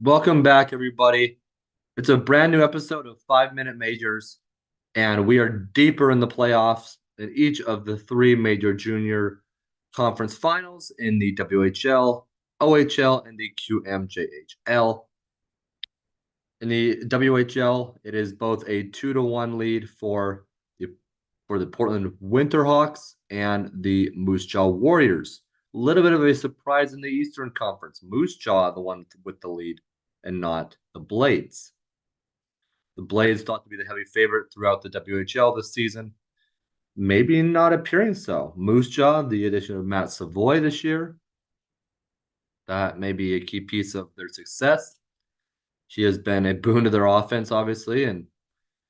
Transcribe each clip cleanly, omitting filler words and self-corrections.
Welcome back, everybody. It's a brand new episode of 5 Minute Majors, and we are deeper in the playoffs in each of the three major junior conference finals in the WHL, OHL, and the QMJHL. In the WHL, it is both a 2-1 lead for the Portland Winterhawks and the Moose Jaw Warriors. A little bit of a surprise in the Eastern Conference. Moose Jaw, the one with the lead, and not the Blades. The Blades thought to be the heavy favorite throughout the WHL this season. Maybe not appearing so. Moose Jaw, the addition of Matt Savoy this year, that may be a key piece of their success. He has been a boon to their offense, obviously, and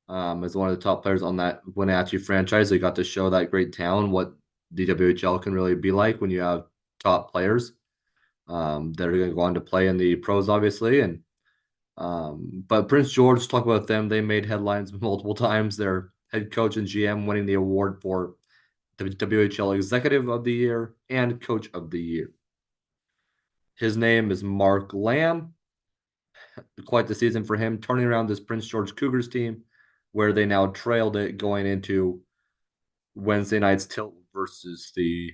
as one of the top players on that Wenatchee franchise, they got to show that great talent, what the WHL can really be like when you have top players that are going to go on to play in the pros, obviously. And but Prince George, talk about them. They made headlines multiple times. Their head coach and GM winning the award for the WHL Executive of the Year and Coach of the Year. His name is Mark Lamb. Quite the season for him, turning around this Prince George Cougars team, where they now trailed it going into Wednesday night's tilt versus the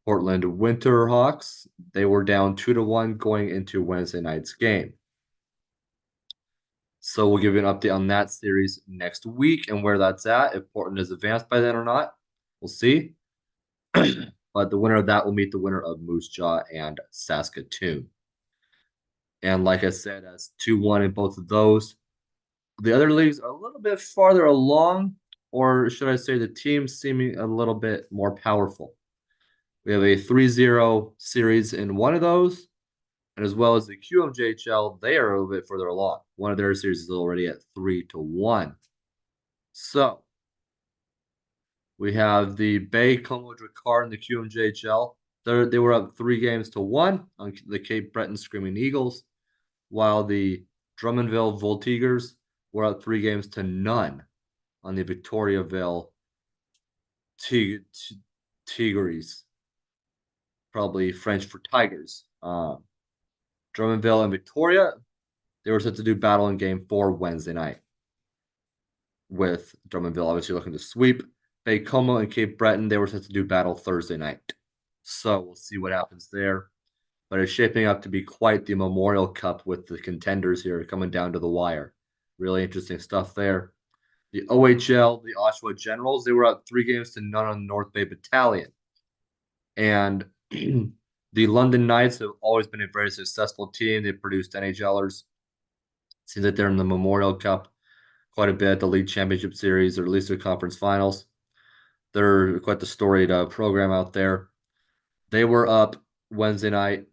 Portland Winterhawks. They were down 2-1 going into Wednesday night's game. So we'll give you an update on that series next week and where that's at. If Portland is advanced by then or not, we'll see. But the winner of that will meet the winner of Moose Jaw and Saskatoon. And like I said, that's 2-1 in both of those. The other leagues are a little bit farther along, or should I say the teams seeming a little bit more powerful. We have a 3-0 series in one of those, and as well as the QMJHL, they are a little bit further along. One of their series is already at 3-1. So we have the Bay Como Drakkar in the QMJHL. They were up 3-1 on the Cape Breton Screaming Eagles, while the Drummondville Voltigers were up 3-0 on the Victoriaville Tigres, probably French for Tigers. Drummondville and Victoria, they were set to do battle in game 4 Wednesday night, with Drummondville obviously looking to sweep. Bay Como and Cape Breton, they were set to do battle Thursday night. So we'll see what happens there. But it's shaping up to be quite the Memorial Cup with the contenders here coming down to the wire. Really interesting stuff there. The OHL, the Oshawa Generals, they were up 3-0 on North Bay Battalion. And the London Knights have always been a very successful team. They produced NHLers. Seems like they're in the Memorial Cup quite a bit, the League Championship Series, or at least their conference finals. They're quite the storied program out there. They were up Wednesday night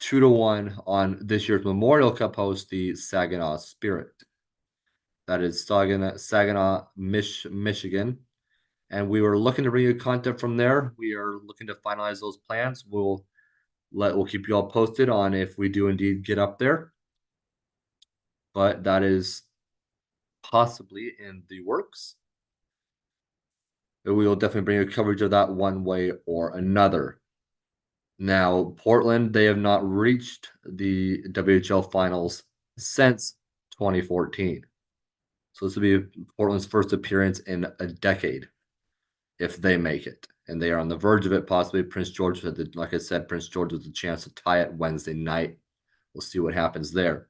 2-1 on this year's Memorial Cup host, the Saginaw Spirit. That is Saginaw, Michigan. And we were looking to bring you content from there. We are looking to finalize those plans. We'll keep you all posted on if we do indeed get up there. But that is possibly in the works. We will definitely bring you coverage of that one way or another. Now, Portland, they have not reached the WHL finals since 2014. So this will be Portland's first appearance in a decade if they make it. And they are on the verge of it, possibly. Prince George, like I said, Prince George has a chance to tie it Wednesday night. We'll see what happens there.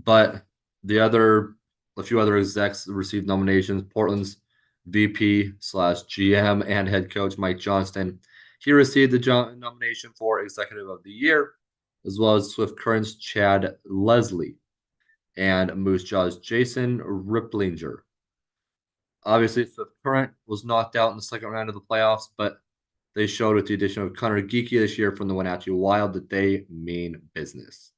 But a few other execs received nominations. Portland's VP/GM and head coach Mike Johnston. He received the nomination for Executive of the Year, as well as Swift Current's Chad Leslie and Moose Jaw's Jason Ripplinger. Obviously, Swift Current was knocked out in the second round of the playoffs, but they showed with the addition of Connor Geekie this year from the Wenatchee Wild that they mean business.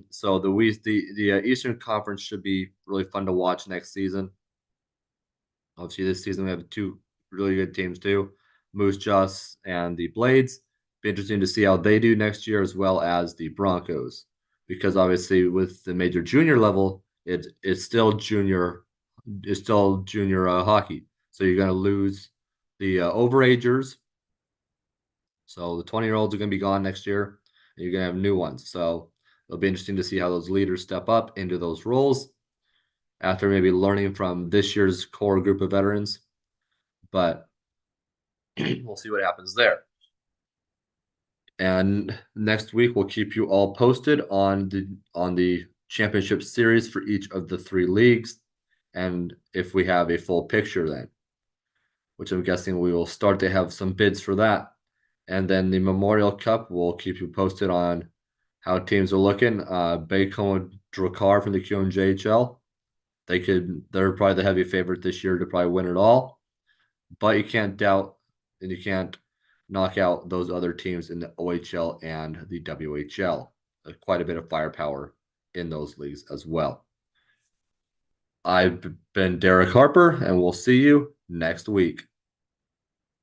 So the Eastern Conference should be really fun to watch next season. Obviously, this season we have two really good teams too, Moose Jaws and the Blades. Be interesting to see how they do next year, as well as the Broncos, because obviously with the major junior level, it's still junior hockey. So you're going to lose the overagers. So the 20-year-olds are going to be gone next year You're gonna have new ones. So it'll be interesting to see how those leaders step up into those roles after maybe learning from this year's core group of veterans. But we'll see what happens there. And next week we'll keep you all posted on the championship series for each of the three leagues, and if we have a full picture then, which I'm guessing we will start to have some bids for that. And then the Memorial Cup, we'll keep you posted on how teams are looking. Bacone Drakkar from the QMJHL, they're probably the heavy favorite this year to probably win it all. But you can't doubt and you can't knock out those other teams in the OHL and the WHL. Quite a bit of firepower in those leagues as well. I've been Derek Harper, and we'll see you next week.